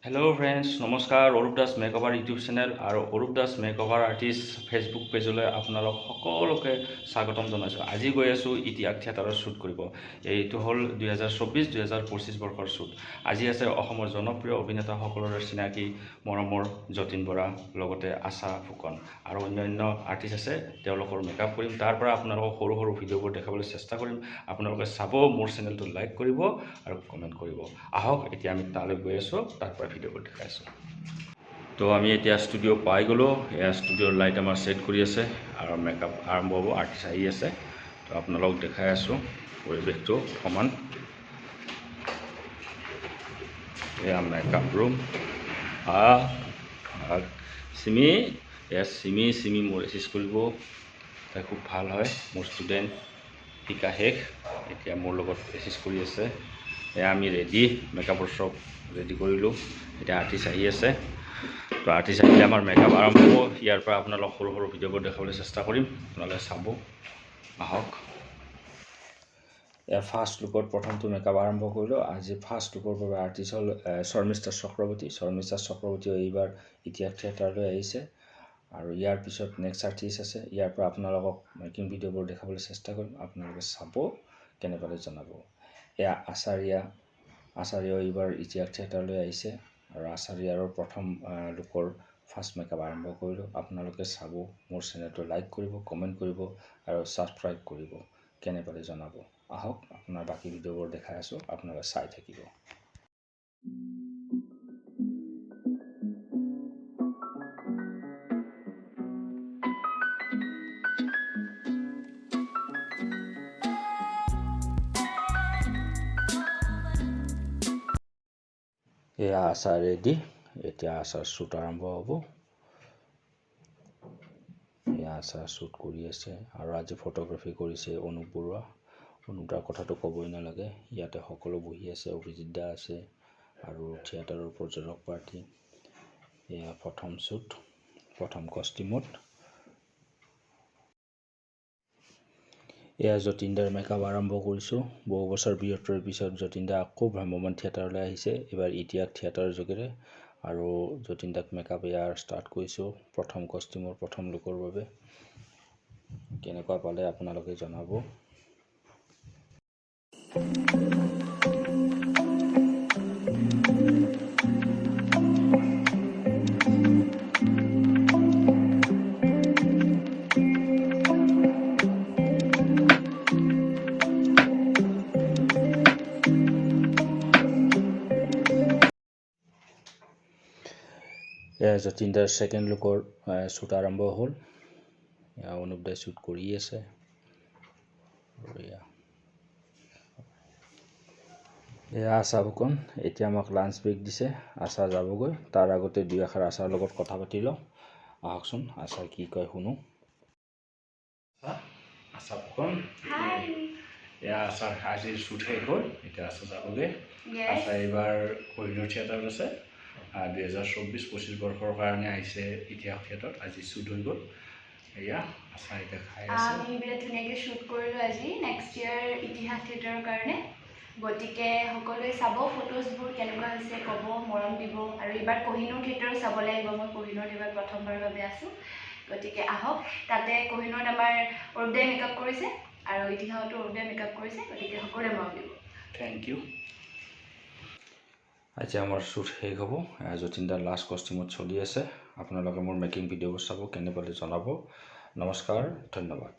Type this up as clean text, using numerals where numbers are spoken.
Hello' friends, নমস্কাৰ। Arup Das makeover YouTube channel আৰু Arup Das makeover artist Facebook পেজলৈ আপোনালোক সকলোকে স্বাগতম জনাইছোঁ। আজি গৈ আছোঁ ইতিহাস থিয়েটাৰৰ শ্বুট কৰিব। এইটো হ'ল 2024-2025 বৰ্ষৰ শ্বুট। আজি আছে অসমৰ জনপ্ৰিয় অভিনেতাসকলৰে চিনাকি মৰমৰ যতীন বৰা, লগতে আশা ফুকন আৰু অন্যান্য আৰ্টিষ্ট আছে। তেওঁলোকৰ মেকআপ কৰিম, তাৰ পৰা আপোনালোকক সৰু সৰু ভিডিঅ'বোৰ দেখাবলৈ চেষ্টা কৰিম। আপোনালোকে চাব, মোৰ চেনেলটো লাইক কৰিব আৰু কমেণ্ট কৰিব। আহক, এতিয়া আমি তালৈ গৈ আছোঁ, তাৰ পৰা ভিডিঅ'বোৰ দেখাইছোঁ। তো আমি এতিয়া ষ্টুডিঅ' পাই গ'লোঁ। এয়া ষ্টুডিঅ'ৰ লাইট আমাৰ ছেট কৰি আছে আৰু মেকআপ আৰম্ভ হ'ব, আৰ্টিষ্ট আহি আছে। তো আপোনালোকক দেখাই আছোঁ পৰিৱেশটো সমান। এয়া মেকআপ ৰুম। চিমি, এয়া চিমি মোৰ এচিষ্ট কৰিব। তাই খুব ভাল হয়, মোৰ ষ্টুডেণ্ট। শিকা শেষ, এতিয়া মোৰ লগত এচিষ্ট কৰি আছে। এয়া আমি ৰেডি, মেকআপৰ চব ৰেডি কৰিলোঁ। এতিয়া আৰ্টিষ্ট আহি আছে। তো আৰ্টিষ্ট আহিলে আমাৰ মেকআপ আৰম্ভ হ'ব। ইয়াৰ পৰা আপোনালোক সৰু সৰু ভিডিঅ'বোৰ দেখাবলৈ চেষ্টা কৰিম, আপোনালোকে চাব। আহক, ইয়াৰ ফাৰ্ষ্ট লুকত প্ৰথমটো মেকআপ আৰম্ভ কৰিলোঁ। আজি ফাৰ্ষ্ট লুকৰ বাবে আৰ্টিষ্ট হ'ল শৰ্মিষ্ঠা চক্ৰৱৰ্তী। শৰ্মিষ্ঠা চক্ৰৱৰ্তীয়ে এইবাৰ ইতিহাস থিয়েটাৰলৈ আহিছে। আৰু ইয়াৰ পিছত নেক্সট আৰ্টিষ্ট আছে। ইয়াৰ পৰা আপোনালোকক মেকিং ভিডিঅ'বোৰ দেখাবলৈ চেষ্টা কৰিম, আপোনালোকে চাব, কেনে পালে জনাব। এয়া আচাৰ্য এইবাৰ ইতিহাস থিয়েটাৰলৈ আহিছে আৰু আচাৰ্যৰ প্ৰথম লুকৰ ফাৰ্ষ্ট মেকআপ আৰম্ভ কৰিলোঁ। আপোনালোকে চাব, মোৰ চেনেলটো লাইক কৰিব, কমেণ্ট কৰিব আৰু ছাবস্ক্ৰাইব কৰিব, কেনে পালে জনাব। আহক, আপোনাৰ বাকী ভিডিঅ'বোৰ দেখাই আছোঁ, আপোনালোকে চাই থাকিব। এয়া আচাৰ ৰেডি, এতিয়া আচাৰ শ্বুট আৰম্ভ হ'ব। এয়া আচাৰ শ্বুট কৰি আছে আৰু আজি ফটোগ্ৰাফী কৰিছে অনুপ বৰুৱা। অনুপ দাৰ কথাটো ক'বই নালাগে, ইয়াতে সকলো বহি আছে। অভিজিত দা আছে আৰু থিয়েটাৰৰ প্ৰযোজক পাৰ্টি। এয়া প্ৰথম শ্বুট, প্ৰথম কষ্টিউমত। এয়া যতীন দাৰ মেকআপ আৰম্ভ কৰিছোঁ। বহু বছৰ বিৰতিৰ পিছত যতীন দা আকৌ ভ্ৰাম্যমান থিয়েটাৰলৈ আহিছে, এইবাৰ ইতিহাস থিয়েটাৰৰ যোগেৰে। আৰু যতীন দাক মেকআপ ইয়াৰ ষ্টাৰ্ট কৰিছোঁ প্ৰথম কষ্টিউমৰ প্ৰথম লুকৰ বাবে। কেনেকুৱা পালে আপোনালোকে জনাব। এয়া যতীন দাৰ ছেকেণ্ড লুকৰ শ্বুট আৰম্ভ হ'ল। এয়া অনুপ দাই শ্বুট কৰি আছে। এয়া আশা ফুকন, এতিয়া আমাক লাঞ্চ ব্ৰেক দিছে, আশা যাবগৈ। তাৰ আগতে দুই এষাৰ আশাৰ লগত কথা পাতি লওঁ। আহকচোন, আশা কি কয় শুনো। আশা ফুকন, এয়া আশাৰ আজিৰ শ্বুট শেষ হ'ল, এতিয়া আশা যাবগৈ। আশা এইবাৰ কহিনুৰ থিয়েটাৰত আছে। 2024-25 বৰ্ষৰ কাৰণে আহিছে ইতিহাস থিয়েটাৰত। আজি শ্বুট হৈ গ'ল। এয়া আশা এতিয়া খাই আছে। আমি বিৰাট ধুনীয়াকৈ শ্বুট কৰিলোঁ আজি নেক্সট ইয়াৰ ইতিহাস থিয়েটাৰৰ কাৰণে। গতিকে সকলোৱে চাব, ফটোজবোৰ কেনেকুৱা হৈছে ক'ব, মৰম দিব। আৰু এইবাৰ কহিনুৰ থিয়েটাৰো চাব লাগিব। মই কহিনুৰত এইবাৰ প্ৰথমবাৰৰ বাবে আছোঁ। গতিকে আহক, তাতে কহিনুৰত আমাৰ অৰূপ দাই মেকআপ কৰিছে আৰু ইতিহাসতো অৰূপ দাই মেকআপ কৰিছে। গতিকে সকলোৱে মৰম দিব। Thank you. আজি আমাৰ শ্বুট শেষ হ'ব। যতীন দাৰ লাষ্ট কষ্টিউমত চলি আছে। আপোনালোকে মোৰ মেকিং ভিডিঅ'বোৰ চাব, কেনে পালে জনাব। নমস্কাৰ, ধন্যবাদ।